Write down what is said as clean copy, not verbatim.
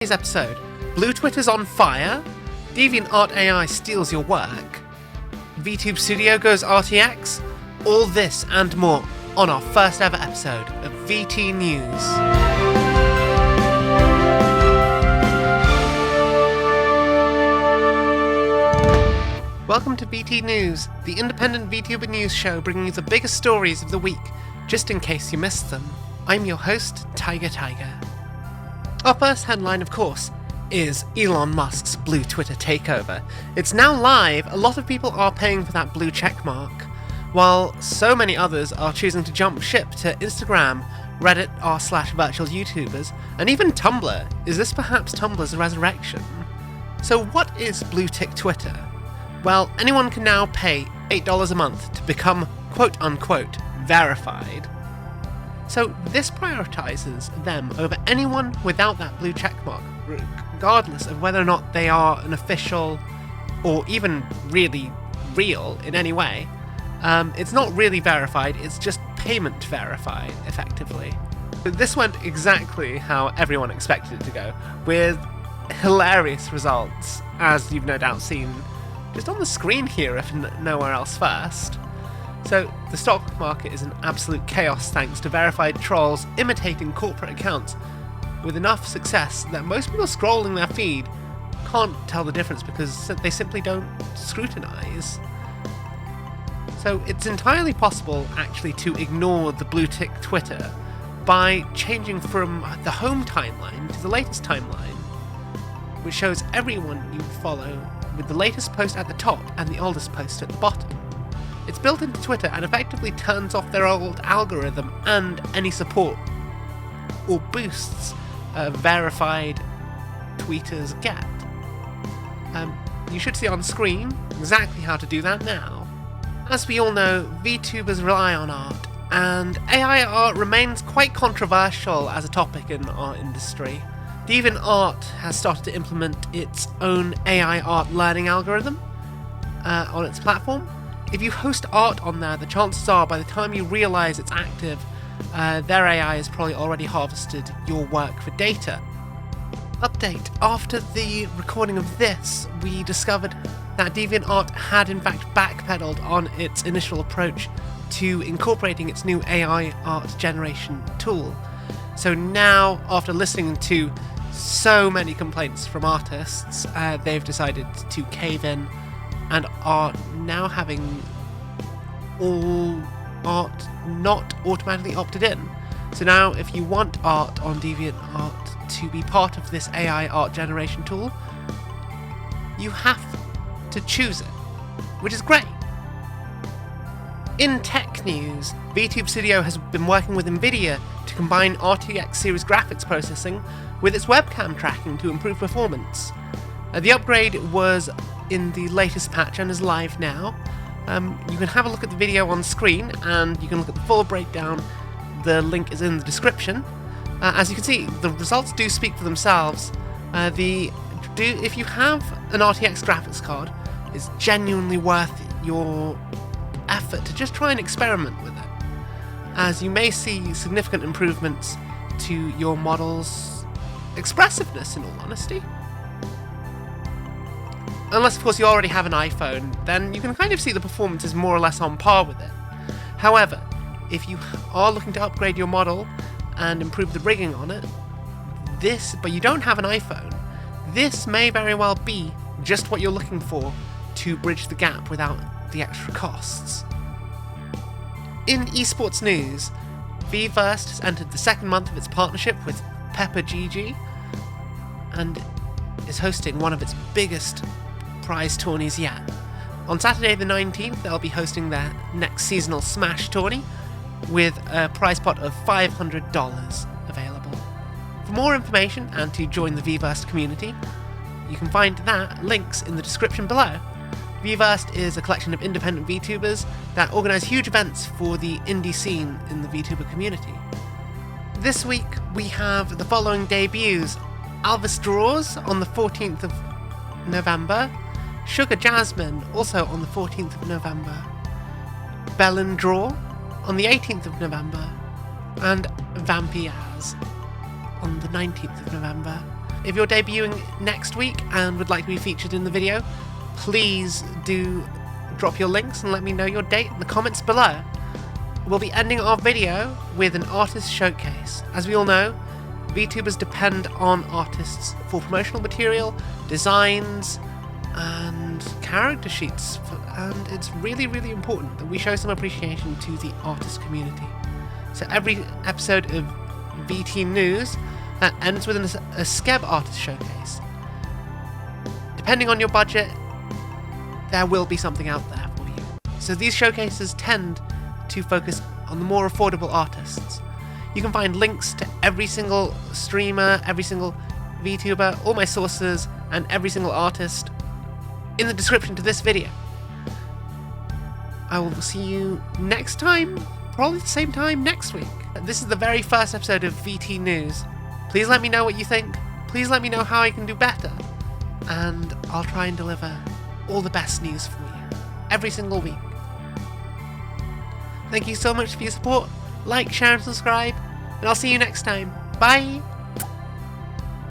Today's episode, Blue Twitter's on fire, Deviant Art AI steals your work, VTube Studio goes RTX, all this and more on our first ever episode of VTNews. Welcome to VTNews, the independent VTuber news show bringing you the biggest stories of the week, just in case you missed them. I'm your host, Taiga Tiger. Our first headline, of course, is Elon Musk's blue Twitter takeover. It's now live. A lot of people are paying for that blue checkmark, while so many others are choosing to jump ship to Instagram, Reddit r/virtual YouTubers, and even Tumblr. Is this perhaps Tumblr's resurrection? So what is blue tick Twitter? Well, anyone can now pay $8 a month to become quote-unquote verified. So this prioritizes them over anyone without that blue checkmark, regardless of whether or not they are an official or even really real in any way. It's not really verified, it's just payment verified, effectively. This went exactly how everyone expected it to go, with hilarious results, as you've no doubt seen just on the screen here, if nowhere else first. So, the stock market is in absolute chaos thanks to verified trolls imitating corporate accounts with enough success that most people scrolling their feed can't tell the difference because they simply don't scrutinize. So, it's entirely possible actually to ignore the blue tick Twitter by changing from the home timeline to the latest timeline, which shows everyone you follow with the latest post at the top and the oldest post at the bottom. It's built into Twitter and effectively turns off their old algorithm and any support or boosts verified tweeters get. You should see on screen exactly how to do that now. As we all know, VTubers rely on art, and AI art remains quite controversial as a topic in our industry. Deviant Art has started to implement its own AI art learning algorithm on its platform. If you host art on there, the chances are by the time you realise it's active, their AI has probably already harvested your work for data. Update: after the recording of this, we discovered that Deviant Art had in fact backpedaled on its initial approach to incorporating its new AI art generation tool. So now, after listening to so many complaints from artists, they've decided to cave in and are now having all art not automatically opted in. So now if you want art on Deviant Art to be part of this AI art generation tool, you have to choose it, which is great. In tech news, VTube Studio has been working with NVIDIA to combine RTX series graphics processing with its webcam tracking to improve performance. The upgrade was in the latest patch and is live now. You can have a look at the video on screen and you can look at the full breakdown. The link is in the description. As you can see, the results do speak for themselves. If you have an RTX graphics card, it's genuinely worth your effort to just try and experiment with it, as you may see significant improvements to your model's expressiveness, in all honesty. Unless, of course, you already have an iPhone, then you can kind of see the performance is more or less on par with it. However, if you are looking to upgrade your model and improve the rigging on it, but you don't have an iPhone, this may very well be just what you're looking for to bridge the gap without the extra costs. In esports news, VVerse has entered the second month of its partnership with PepperGG and is hosting one of its biggest prize tourneys yet. On Saturday the 19th, they'll be hosting their next seasonal Smash tourney with a prize pot of $500 available. For more information and to join the VVerse community, you can find links in the description below. VVerse is a collection of independent VTubers that organise huge events for the indie scene in the VTuber community. This week we have the following debuts: Alvis Draws on the 14th of November, Sugar Jasmine also on the 14th of November, Bellin Draw on the 18th of November, and Vampiaz on the 19th of November. If you're debuting next week and would like to be featured in the video, please do drop your links and let me know your date in the comments below. We'll be ending our video with an artist showcase. As we all know, VTubers depend on artists for promotional material, designs, and character sheets, and it's really, really important that we show some appreciation to the artist community. So every episode of VTNews ends with a Skeb artist showcase. Depending on your budget, there will be something out there for you. So these showcases tend to focus on the more affordable artists. You can find links to every single streamer, every single VTuber, all my sources, and every single artist in the description to this video. I will see you next time, probably the same time next week. This is the very first episode of VTNews. Please let me know what you think. Please let me know how I can do better. And I'll try and deliver all the best news for you every single week. Thank you so much for your support. Like, share, and subscribe. And I'll see you next time. Bye!